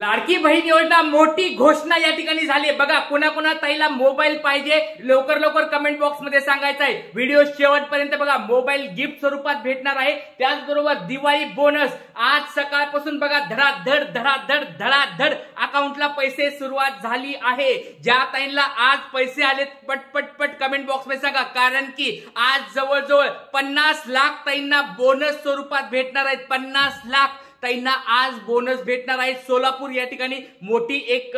लाडकी बहीण योजना मोठी घोषणा या ठिकाणी झाली आहे। बघा कोणा ताईला मोबाईल पाहिजे लवकर लवकर कमेंट बॉक्स मध्ये सांगायचं आहे। व्हिडिओ शेवटपर्यंत बघा, मोबाईल गिफ्ट स्वरूपात भेटणार आहे। त्याचबरोबर दिवाळी बोनस आज सकाळपासून बघा धडाधड धडाधड धडाधड अकाउंटला पैसे सुरुवात झाली आहे। ज्या ताईंना आज पैसे आले पटपट कमेंट बॉक्स मध्ये सांगा, कारण की आज जवळजवळ 50 लाख ताईंना बोनस स्वरूपात भेटणार आहेत। 50 लाख ताईंना आज बोनस भेटणार आहे। सोलापूर या ठिकाणी मोठी एक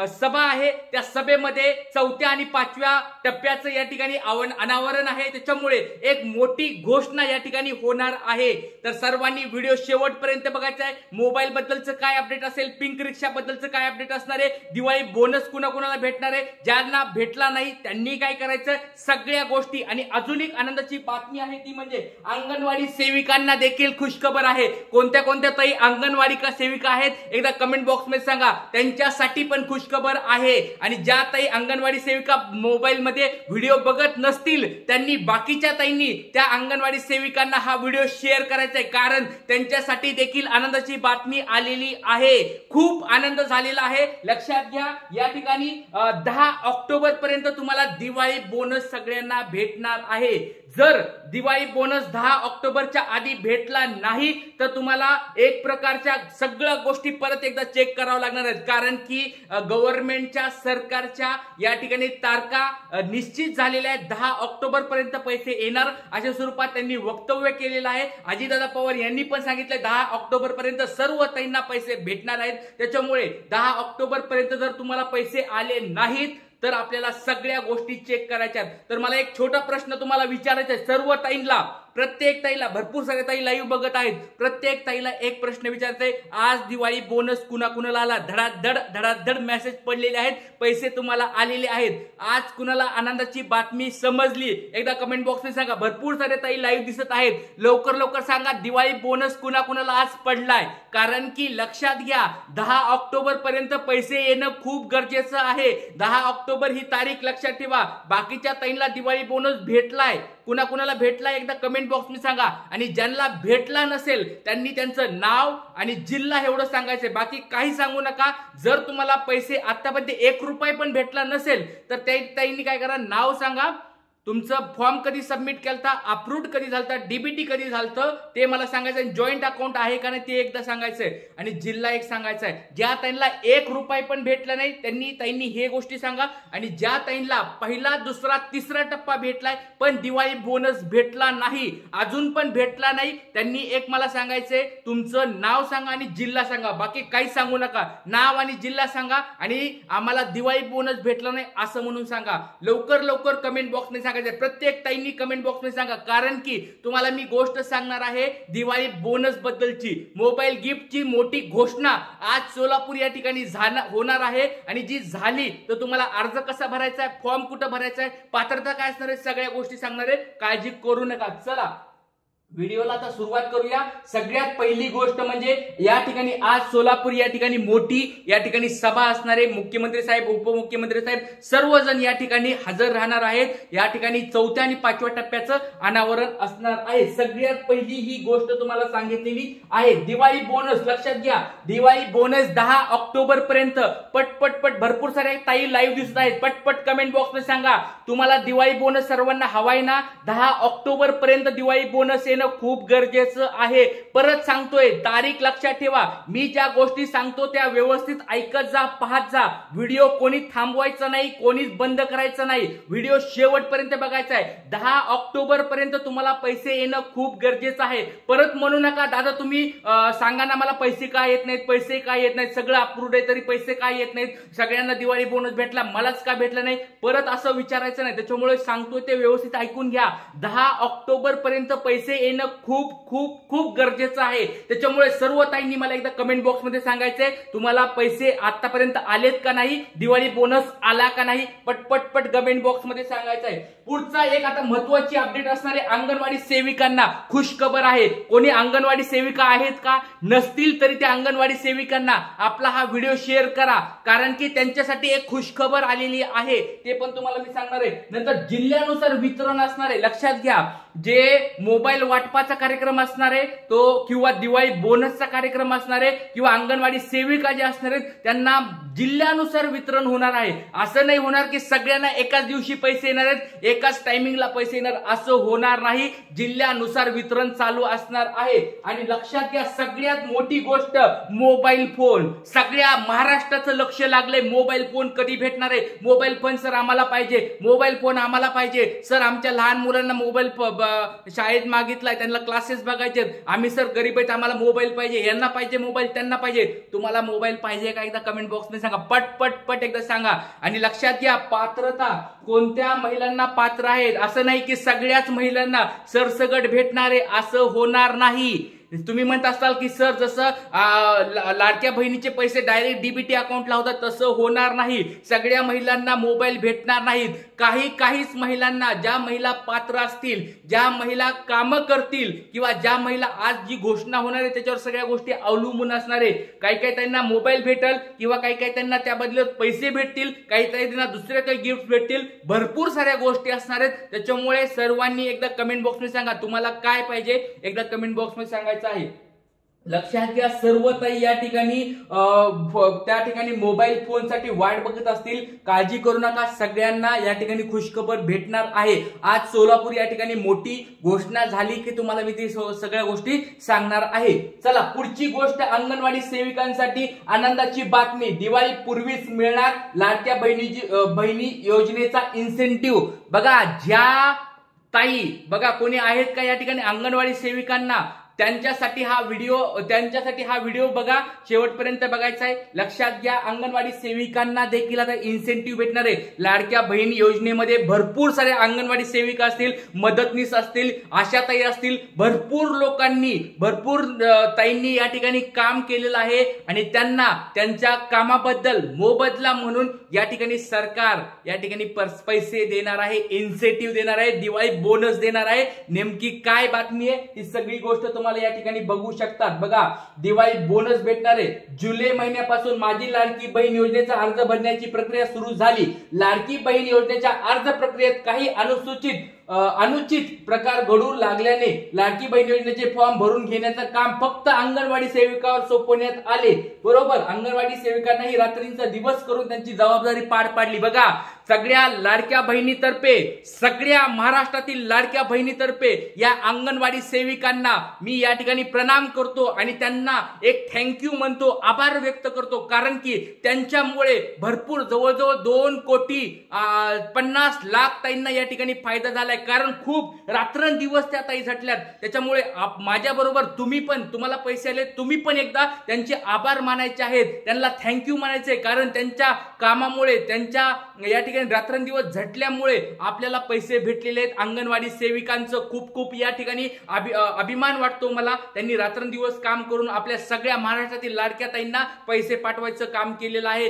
सभा आहे। त्या सभेमध्ये 4थ्या आणि 5व्या टप्प्याचं या ठिकाणी अनावरण आहे। त्याच्यामुळे एक मोठी घोषणा या ठिकाणी होणार आहे। तर सर्वांनी व्हिडिओ शेवटपर्यंत बघायचा आहे। मोबाईल बद्दलचं काय अपडेट असेल, पिंक रिक्षा बद्दलचं काय अपडेट असणार आहे, दिवाळी बोनस कुणाकुणाला भेटणार आहे, ज्यांना भेटला नाही त्यांनी काय करायचं, सगळ्या गोष्टी। आणि अजून एक आनंदाची बातमी आहे ती म्हणजे अंगणवाडी सेविकांना देखील खुशखबर आहे। कोणत्या कोणत्या ताई अंगणवाडी का सेविका आहेत एकदा कमेंट बॉक्स मध्ये सांगा, त्यांच्यासाठी पण खुशखबर आहे। आणि ज्या ताई अंगणवाडी सेविका मोबाईल मध्ये व्हिडिओ बघत नसतील त्यांनी बाकीच्या ताईंनी त्या अंगणवाडी सेविकांना हा व्हिडिओ शेअर करायचा आहे, कारण त्यांच्यासाठी देखील आनंदाची बातमी आलेली आहे। खूप आनंद झालेला आहे। लक्षात घ्या, या ठिकाणी 10 ऑक्टोबर पर्यंत तुम्हाला दिवाळी बोनस सगळ्यांना भेटणार आहे। जर दिवाळी बोनस 10 ऑक्टोबरच्या आधी भेटला नाही तर तुम्हाला एक प्रकारच्या सगळ्या गोष्टी परत एकदा चेक करावं लागणार आहेत, कारण की गव्हर्नमेंटच्या सरकारच्या या ठिकाणी तारखा निश्चित झालेल्या आहेत। 10 ऑक्टोबर पर्यंत पैसे येणार अशा स्वरूपात त्यांनी वक्तव्य केलेलं आहे। अजितदादा पवार यांनी पण सांगितलं 10 ऑक्टोबर पर्यंत सर्व ताईंना पैसे भेटणार आहेत। त्याच्यामुळे 10 ऑक्टोबर पर्यंत जर तुम्हाला पैसे आले नाहीत तर आपल्याला सगळ्या गोष्टी चेक करायच्यात। तर मला एक छोटा प्रश्न तुम्हाला विचारायचा आहे, सर्व ताईंना, प्रत्येक ताईला, भरपूर सारे ताई लाईव्ह बघत आहेत, प्रत्येक ताईला एक प्रश्न विचारते, आज दिवाळी बोनस कुणाकुणाला आला? धडाधड धडाधड मेसेज पडलेले आहेत, पैसे तुम्हाला आलेले आहेत। आज कुणाला आनंदाची बातमी समजली एकदा कमेंट बॉक्स मध्ये सांगा। भरपूर सारे ताई लाईव्ह दिसत आहेत, लवकर लवकर सांगा दिवाळी बोनस कुणाकुणाला आज पडलाय, कारण की लक्षात घ्या 10 ऑक्टोबर पर्यंत पैसे येणं खूप गरजेचं आहे। 10 ऑक्टोबर ही तारीख लक्षात ठेवा। बाकीच्या ताईंना दिवाळी बोनस भेटलाय, कुणाकुणाला भेटलाय एकदा कमेंट बॉक्स मध्ये सांगा। आणि ज्यांना भेटला नसेल त्यांनी त्यांचं नाव आणि जिल्हा एवढं सांगायचंय, बाकी काही सांगू नका। जर तुम्हाला पैसे आतापर्यंत 1 रुपया पण भेटला नसेल तर ताईंनी काय करा, नाव सांगा, तुमचं फॉर्म कधी सबमिट केलता, अप्रूव्ड कधी झालता, डीबीटी कधी झालतं ते मला सांगायचं, जॉईंट अकाउंट आहे का नाही ते एकदा सांगायचंय, आणि जिल्हा एक सांगायचा आहे। ज्या ताईंना 1 रुपया पण भेटला नाही ताईंनी हे गोष्टी सांगा। आणि ज्या ताईंना पहिला, दुसरा, तिसरा टप्पा भेटलाय पण दिवाळी बोनस भेटला नाही, अजून पण भेटला नाही, त्यांनी एक मला सांगायचंय, तुमचं नाव सांगा आणि जिल्हा सांगा, बाकी काही सांगू नका। नाव आणि जिल्हा सांगा आणि आम्हाला दिवाळी बोनस भेटला नाही असं म्हणून सांगा। लवकर लवकर कमेंट बॉक्स मध्ये प्रत्येक ताईंनी कमेंट बॉक्स मध्ये सांगा, कारण की तुम्हाला मी गोष्ट सांगणार आहे दिवाळी बोनस बद्दलची। मोबाईल गिफ्टची मोठी घोषणा आज सोलापूर या ठिकाणी होणार आहे, आणि जी झाली तर तुम्हाला अर्ज कसा भरायचा आहे, फॉर्म कुठं भरायचा आहे, पात्रता काय असणार आहे, सगळ्या गोष्टी सांगणार आहे। काळजी करू नका। चला व्हिडिओला आता सुरुवात करूया। सगळ्यात पहिली गोष्ट म्हणजे या ठिकाणी आज सोलापूर या ठिकाणी मोठी या ठिकाणी सभा असणार आहे। मुख्यमंत्री साहेब, उपमुख्यमंत्री साहेब सर्वजण या ठिकाणी हजर राहणार आहेत। या ठिकाणी 4थ्या आणि 5व्या टप्प्याचं अनावरण असणार आहे। सगळ्यात पहिली ही गोष्ट तुम्हाला सांगितलेली आहे, दिवाळी बोनस। लक्षात घ्या, दिवाळी बोनस 10 ऑक्टोबर पर्यंत पट भरपूर सारे ताई लाईव्ह दिसत आहेत, पटपट कमेंट बॉक्स मध्ये सांगा तुम्हाला दिवाळी बोनस सर्वांना हवाय ना? 10 ऑक्टोबर पर्यंत दिवाळी बोनस येणं खूप गरजेचं आहे। परत सांगतोय, तारीख लक्षात ठेवा। मी ज्या गोष्टी सांगतो त्या व्यवस्थित ऐकत जा, पाहत जा। व्हिडिओ कोणी थांबवायचा नाही, कोणीच बंद करायचं नाही, व्हिडिओ शेवटपर्यंत बघायचा आहे। 10 ऑक्टोबर पर्यंत तुम्हाला पैसे येणं खूप गरजेचं आहे। परत म्हणू नका दादा तुम्ही सांगा ना मला पैसे काय येत नाहीत, पैसे काय येत नाहीत, सगळं अप्रूव्ड आहे तरी पैसे काय येत नाहीत, सगळ्यांना दिवाळी बोनस भेटला मलाच का भेटला नाही, परत असं विचारायचं नाही। त्याच्यामुळे सांगतोय ते व्यवस्थित ऐकून घ्या। 10 ऑक्टोबर पर्यंत पैसे येणं खूप खूप खूप गरजेचं आहे। त्याच्यामुळे सर्व ताईंनी मला एकदा कमेंट बॉक्स मध्ये सांगायचंय तुम्हाला पैसे आतापर्यंत आलेत का नाही, दिवाळी बोनस आला का नाही, पटपट कमेंट बॉक्स मध्ये सांगायचंय। पुढचा एक आता महत्त्वाची अपडेट असणारे अंगणवाडी सेविकांना खुशखबर आहे। कोणी अंगणवाडी सेविका आहेत का? नसतील तरी त्या अंगणवाडी सेविकांना आपला हा व्हिडिओ शेअर करा, कारण की त्यांच्यासाठी एक खुशखबर आलेली आहे, ते पण तुम्हाला मी सांगणार आहे। नंतर जिल्ह्यानुसार वितरण असणार आहे। लक्षात घ्या, जे मोबाईल वाटपाचा कार्यक्रम असणार आहे तो किंवा दिवाळी बोनसचा कार्यक्रम असणार आहे किंवा अंगणवाडी सेविका जे असणार आहेत त्यांना जिल्ह्यानुसार वितरण होणार आहे। असं नाही होणार की सगळ्यांना एकाच दिवशी पैसे येणार आहेत, एकाच टायमिंगला पैसे येणार, असं होणार नाही। जिल्ह्यानुसार वितरण चालू असणार आहे। आणि लक्षात घ्या सगळ्यात मोठी गोष्ट मोबाईल फोन, सगळ्या महाराष्ट्राचं लक्ष लागलंय मोबाईल फोन कधी भेटणार आहे। मोबाईल फोन सर आम्हाला पाहिजे, मोबाईल फोन आम्हाला पाहिजे सर, आमच्या लहान मुलांना मोबाईल शाळेत मागितलाय, त्यांना क्लासेस बघायचे, आम्ही सर गरीब आहेत आम्हाला मोबाईल पाहिजे, यांना पाहिजे मोबाईल त्यांना पाहिजे। तुम्हाला मोबाईल पाहिजे का एकदा कमेंट बॉक्स मध्ये सांगा, पट पट पट एकदा सांगा। आणि लक्षात घ्या पात्रता, कोणत्या महिलांना पात्र आहेत, असं नाही की सगळ्याच महिलांना सरसगट भेटणारे, असं होणार नाही। तुम्ही म्हणत असाल की सर जसं लाडक्या बहिणीचे पैसे डायरेक्ट डीबीटी अकाउंटला होतात तसं होणार नाही, सगळ्या महिलांना मोबाईल भेटणार नाहीत। काहीच महिलांना, ज्या महिला पात्र असतील, ज्या महिला कामं करतील किंवा ज्या महिला आज जी घोषणा होणार आहे त्याच्यावर सगळ्या गोष्टी अवलंबून असणार आहे। काही त्यांना मोबाईल भेटेल किंवा काही त्यांना त्या बदल्यात पैसे भेटतील, काही त्यांना दुसरे काही गिफ्ट भेटतील, भरपूर साऱ्या गोष्टी असणार आहेत। त्याच्यामुळे सर्वांनी एकदा कमेंट बॉक्स मध्ये सांगा तुम्हाला काय पाहिजे, एकदा कमेंट बॉक्स मध्ये सांगायचं आहे। लक्षात घ्या सर्व ताई या ठिकाणी त्या ठिकाणी मोबाईल फोन साठी वाट बघत असतील, काळजी करू नका, सगळ्यांना या ठिकाणी खुशखबर भेटणार आहे। आज सोलापूर या ठिकाणी मोठी घोषणा झाली की तुम्हाला मी ती सगळ्या गोष्टी सांगणार आहे। चला पुढची गोष्ट, अंगणवाडी सेविकांसाठी आनंदाची बातमी, दिवाळी पूर्वीच मिळणार लाडक्या बहिणी योजनेचा इन्सेंटिव्ह। बघा ज्या ताई बघा कोणी आहेत का या ठिकाणी अंगणवाडी सेविकांना, त्यांच्यासाठी हा व्हिडिओ बघा, शेवटपर्यंत बघायचा आहे। लक्षात घ्या अंगणवाडी सेविकांना देखील आता इन्सेंटिव्ह भेटणार आहे। लाडक्या बहीण योजनेमध्ये भरपूर सारे अंगणवाडी सेविका असतील, मदतनीस असतील, आशाताई असतील, भरपूर ताईंनी या ठिकाणी काम केलेलं आहे आणि त्यांना त्यांच्या कामाबद्दल मोबदला म्हणून या ठिकाणी सरकार या ठिकाणी पैसे देणार आहे, इन्सेंटिव्ह देणार आहे, दिवाळी बोनस देणार आहे। नेमकी काय बातमी आहे ही सगळी गोष्ट तुम्हाला या ठिकाणी बघू शकतात। बघा दिवाळी बोनस भेटणार आहे। जुलै महिन्यापासून माझी लाडकी बहीण योजनेचा अर्ज भरण्याची प्रक्रिया सुरू झाली। लाडकी बहीण योजनेच्या अर्ज प्रक्रियेत काही अनुचित प्रकार घडू लागल्याने लाडकी बहीण योजनेचे फॉर्म भरून घेण्याचं काम फक्त अंगणवाडी सेविकावर सोपवण्यात आले। बरोबर, अंगणवाडी सेविकांनाही रात्रींचा दिवस करून त्यांची जबाबदारी पार पाडली। बघा सगळ्या लाडक्या बहिणीतर्फे, सगळ्या महाराष्ट्रातील लाडक्या बहिणीतर्फे या अंगणवाडी सेविकांना मी या ठिकाणी प्रणाम करतो आणि त्यांना एक थँक्यू म्हणतो, आभार व्यक्त करतो, कारण की त्यांच्यामुळे भरपूर जवळजवळ 2,50,00,000 ताईंना या ठिकाणी फायदा झालाय। कारण खूप रात्रंदिवस त्या ताई झटल्यात, त्याच्यामुळे माझ्या बरोबर तुम्हाला पैसे आले, तुम्ही पण एकदा त्यांचे आभार मानायचे आहेत, त्यांना थँक्यू म्हणायचे, कारण त्यांच्या कामामुळे, त्यांच्या या ठिकाणी रात्रंदिवस झटल्यामुळे आपल्याला पैसे भेटलेले आहेत। अंगणवाडी सेविकांचं खूप या ठिकाणी अभिमान वाटतो मला, त्यांनी रात्रंदिवस काम करून आपल्या सगळ्या महाराष्ट्रातील लाडक्या ताईंना पैसे पाठवायचं काम केलेलं आहे,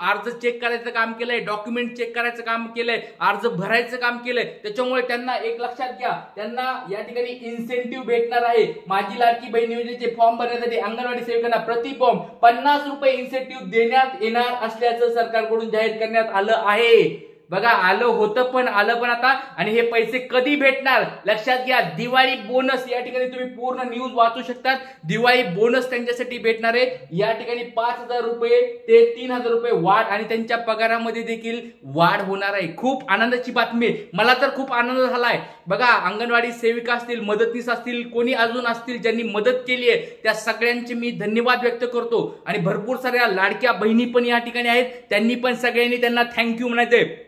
अर्ज चेक करायचं काम केलंय, डॉक्युमेंट चेक करायचं काम केलंय, अर्ज भरायचं काम केलंय। त्याच्यामुळे त्यांना एक लक्षात घ्या, त्यांना या ठिकाणी इन्सेंटिव्ह भेटणार आहे। माझी लाडकी बहीण योजनेचे फॉर्म भरण्यासाठी अंगणवाडी सेविकांना प्रति फॉर्म 50 रुपये इन्सेंटिव्ह देण्यात येणार असल्याचं सरकारकडून जाहीर करण्यात आलं आहे। बघा आलं पण आता, आणि हे पैसे कधी भेटणार लक्षात घ्या, दिवाळी बोनस या ठिकाणी तुम्ही पूर्ण न्यूज वाचू शकतात। दिवाळी बोनस त्यांच्यासाठी भेटणार आहे, या ठिकाणी 5,000 रुपये ते 3,000 रुपये वाढ आणि त्यांच्या पगारामध्ये देखील वाढ होणार आहे। खूप आनंदाची बातमी, मला तर खूप आनंद झालाय। बघा अंगणवाडी सेविका असतील, मदतनीस असतील, कोणी अजून असतील ज्यांनी मदत केली आहे त्या सगळ्यांचे मी धन्यवाद व्यक्त करतो। आणि भरपूर साऱ्या लाडक्या बहिणी पण या ठिकाणी आहेत, त्यांनी पण सगळ्यांनी त्यांना थँक्यू म्हणायचे।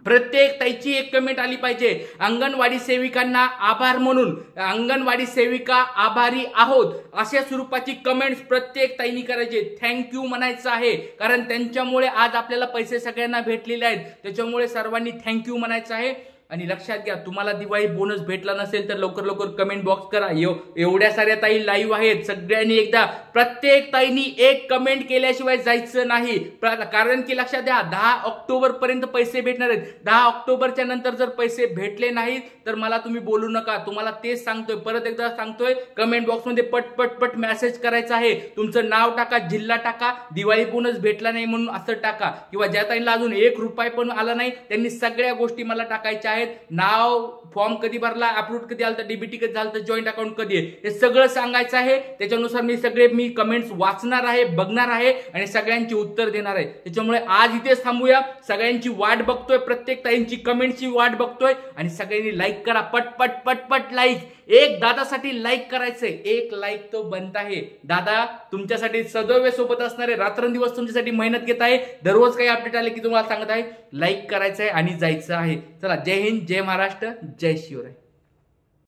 प्रत्येक ताईची एक कमेंट आली पाहिजे, अंगणवाडी सेविकांना आभार म्हणून, अंगणवाडी सेविका आभारी आहोत अशा स्वरूपाची कमेंट्स प्रत्येक ताईनी करायचे, थँक्यू म्हणायचं आहे, कारण त्यांच्यामुळे आज आपल्याला पैसे सगळ्यांना भेटलेले आहेत, त्याच्यामुळे सर्वांनी थँक्यू म्हणायचं आहे। आणि लक्षात घ्या तुम्हाला दिवाळी बोनस भेटला नसेल तर लवकर कमेंट बॉक्स करा। एवढ्या साऱ्या ताई लाईव्ह आहेत, सगळ्यांनी एकदा प्रत्येक ताईनी एक कमेंट केल्याशिवाय जायचं नाही, कारण की लक्षात घ्या 10 ऑक्टोबर पर्यंत पैसे भेटणार आहेत। 10 ऑक्टोबरच्या नंतर जर पैसे भेटले नाहीत तर मला तुम्ही बोलू नका, तुम्हाला तेच सांगतोय, परत एकदा सांगतोय, कमेंट बॉक्स मध्ये पट मेसेज करायचा आहे, तुमचं नाव टाका, जिल्हा टाका, दिवाळी बोनस भेटला नाही म्हणून असं टाका, किंवा ज्या ताईंना अजून 1 रुपया पण आला नाही त्यांनी सगळ्या गोष्टी मला टाकायच्या आहेत। आहेत, नाव फॉर्म कधी भरला, अपलोड कधी आलं, डीबीटी कधी झालं, जॉईंट अकाउंट कधी आहे, हे सगळं सांगायचं आहे. त्याच्यानुसार मी कमेंट्स वाचणार आहे, बघणार आहे आणि सगळ्यांची उत्तर देणार आहे. त्याच्यामुळे आज इथेच थांबूया. सगळ्यांची वाट बघतोय, प्रत्येक ताईंची कमेंटची वाट बघतोय आणि सगळ्यांनी लाईक करा, पट पट पट लाईक. एक दादासाठी लाईक करायचंय, एक लाईक तो बनत आहे. दादा तुमच्यासाठी सदैव सोबत असणारे, रात्रंदिवस तुमच्यासाठी मेहनत घेत आहे. दररोज काही अपडेट आले की तुम्हाला सांगत आहे, लाईक करायचंय आणि जायचं आहे. चला, जय हिंद, जय महाराष्ट्र, जय शिवराय.